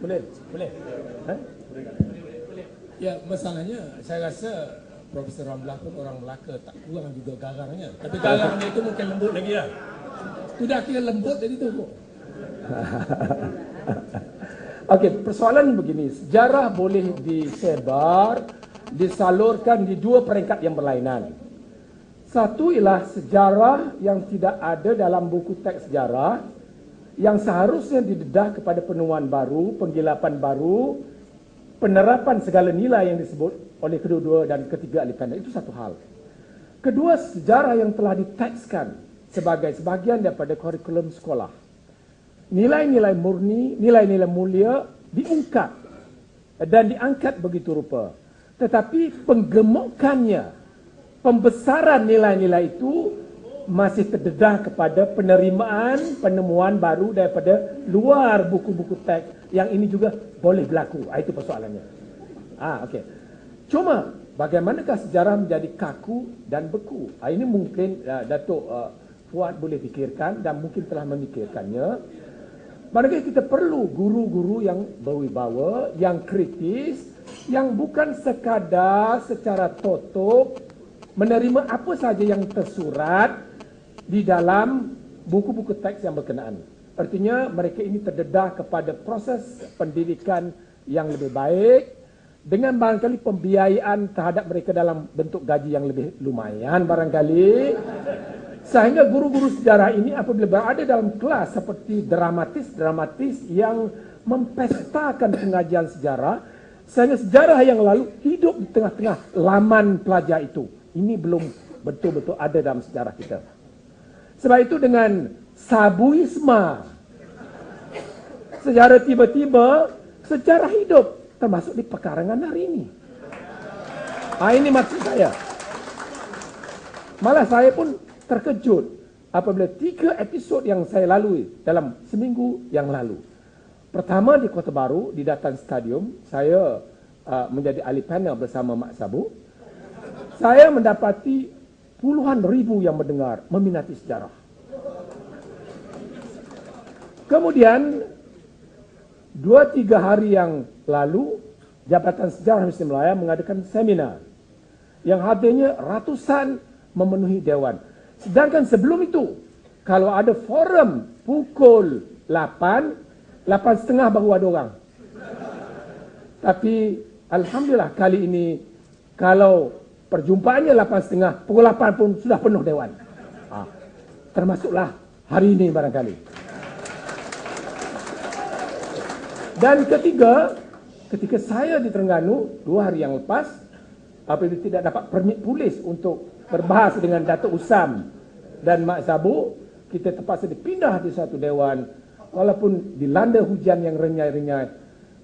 Boleh? Boleh? Ha? Ya, masalahnya saya rasa Profesor Ramlah pun orang Melaka, tak kurang juga garangnya. Tapi garangnya itu mungkin lembut lagi lah. Sudah kira lembut jadi tu kok. Okey, persoalan begini, sejarah boleh disebar, disalurkan di dua peringkat yang berlainan. Satu ialah sejarah yang tidak ada dalam buku teks sejarah, yang seharusnya didedah kepada penemuan baru, penggilapan baru, penerapan segala nilai yang disebut oleh kedua-dua dan ketiga ahli pandang. Itu satu hal. Kedua, sejarah yang telah ditekskan sebagai sebahagian daripada kurikulum sekolah. Nilai-nilai murni, nilai-nilai mulia diungkap dan diangkat begitu rupa. Tetapi penggemukannya, pembesaran nilai-nilai itu masih terdedah kepada penerimaan penemuan baru daripada luar buku-buku teks yang ini juga boleh berlaku. Itu persoalannya. Okey. Cuma bagaimanakah sejarah menjadi kaku dan beku? Ini mungkin Datuk Fuad boleh fikirkan dan mungkin telah memikirkannya. Manakala kita perlu guru-guru yang berwibawa, yang kritis, yang bukan sekadar secara tutup menerima apa sahaja yang tersurat di dalam buku-buku teks yang berkenaan. Artinya mereka ini terdedah kepada proses pendidikan yang lebih baik dengan barangkali pembiayaan terhadap mereka dalam bentuk gaji yang lebih lumayan barangkali. Sehingga guru-guru sejarah ini apabila berada dalam kelas seperti dramatis yang mempestakan pengajian sejarah, sehingga sejarah yang lalu hidup di tengah-tengah laman pelajar itu. Ini belum betul-betul ada dalam sejarah kita. Sebab itu dengan sabuisma, sejarah tiba-tiba, sejarah hidup, termasuk di pekarangan hari ini. Ini maksud saya. Malah saya pun terkejut apabila 3 episod yang saya lalui dalam seminggu yang lalu. Pertama di Kota Baru, di Datan Stadium, saya menjadi ahli panel bersama Mak Sabu. Saya mendapati puluhan ribu yang mendengar, meminati sejarah. Kemudian 2-3 hari yang lalu, Jabatan Sejarah Malaysia Melaya mengadakan seminar yang hadirnya ratusan memenuhi dewan. Sedangkan sebelum itu, kalau ada forum pukul 8:30 baru ada orang. Tapi Alhamdulillah kali ini, kalau perjumpaannya 8:30, pukul 8 pun sudah penuh dewan. Termasuklah hari ini barangkali. Dan ketiga, ketika saya di Terengganu 2 hari yang lepas, apabila tidak dapat permit polis untuk berbahas dengan Datuk Usam dan Mak Sabu, kita terpaksa dipindah di satu dewan. Walaupun dilanda hujan yang renyai-renyai,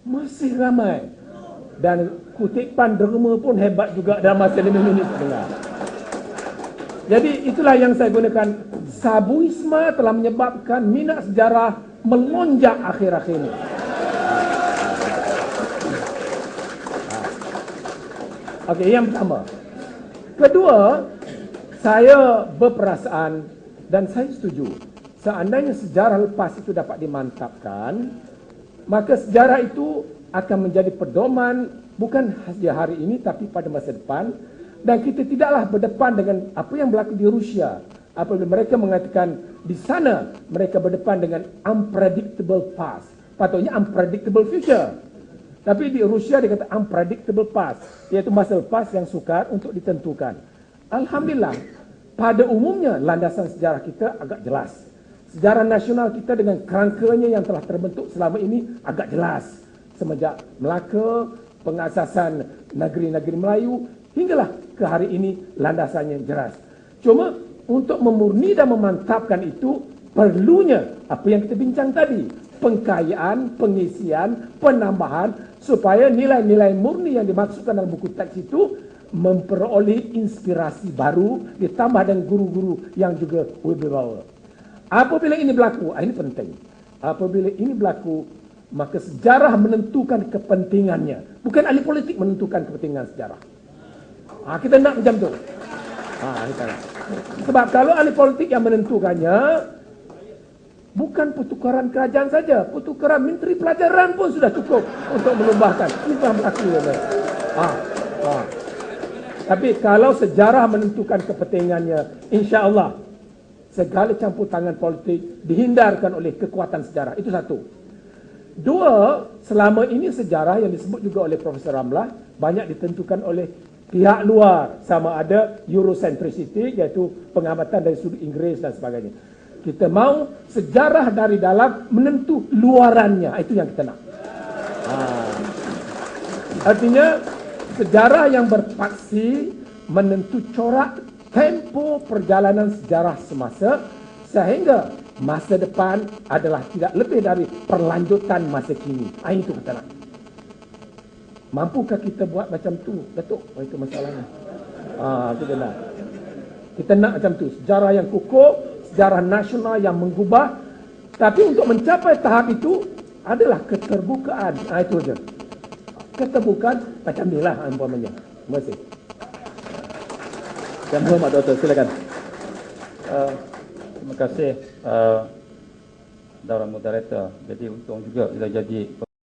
masih ramai. Dan kutipan derma pun hebat juga dalam masa 5 minit setengah. Jadi itulah yang saya gunakan. Sabuisma telah menyebabkan minat sejarah melonjak akhir-akhir ini. Okey, yang pertama. Kedua, saya berperasaan dan saya setuju. Seandainya sejarah lepas itu dapat dimantapkan, maka sejarah itu akan menjadi pedoman bukan saja hari ini tapi pada masa depan. Dan kita tidaklah berdepan dengan apa yang berlaku di Rusia. Apabila mereka mengatakan di sana mereka berdepan dengan unpredictable past. Patutnya unpredictable future. Tapi di Rusia dia kata unpredictable past, iaitu masa lepas yang sukar untuk ditentukan. Alhamdulillah, pada umumnya landasan sejarah kita agak jelas. Sejarah nasional kita dengan kerangkanya yang telah terbentuk selama ini agak jelas. Semenjak Melaka, pengasasan negeri-negeri Melayu, hinggalah ke hari ini landasannya jelas. Cuma untuk memurni dan memantapkan itu, perlunya apa yang kita bincang tadi. Pengkayaan, pengisian, penambahan, supaya nilai-nilai murni yang dimaksudkan dalam buku teks itu memperoleh inspirasi baru, ditambah dengan guru-guru yang juga berwibawa. Apabila ini berlaku, ini penting. Apabila ini berlaku, maka sejarah menentukan kepentingannya. Bukan ahli politik menentukan kepentingan sejarah. Kita nak macam tu. Sebab kalau ahli politik yang menentukannya, Bukan pertukaran kerajaan saja, pertukaran menteri pelajaran pun sudah cukup untuk melumbahkan. Ini telah berlaku. Tapi kalau sejarah menentukan kepentingannya, insya-Allah segala campur tangan politik dihindarkan oleh kekuatan sejarah. Itu satu. Dua, selama ini sejarah yang disebut juga oleh Profesor Ramlah banyak ditentukan oleh pihak luar, sama ada Eurocentricity, iaitu pengamatan dari sudut Inggeris dan sebagainya. Kita mau sejarah dari dalam menentu luarannya, itu yang kita nak. Artinya sejarah yang berpaksi menentu corak tempo perjalanan sejarah semasa, sehingga masa depan adalah tidak lebih dari perlanjutan masa kini. Itu kita nak. Mampukah kita buat macam tu, Datuk? Itu masalahnya. Kita nak. Kita nak macam tu, sejarah yang kukuh, sejarah nasional yang menggubah. Tapi untuk mencapai tahap itu adalah keterbukaan. Itu saja. Keterbukaan macam ni lah umpamanya. Terima kasih. Yang Hormat Doktor, silakan. Terima kasih Dalam Moderator. Jadi untung juga kita jadi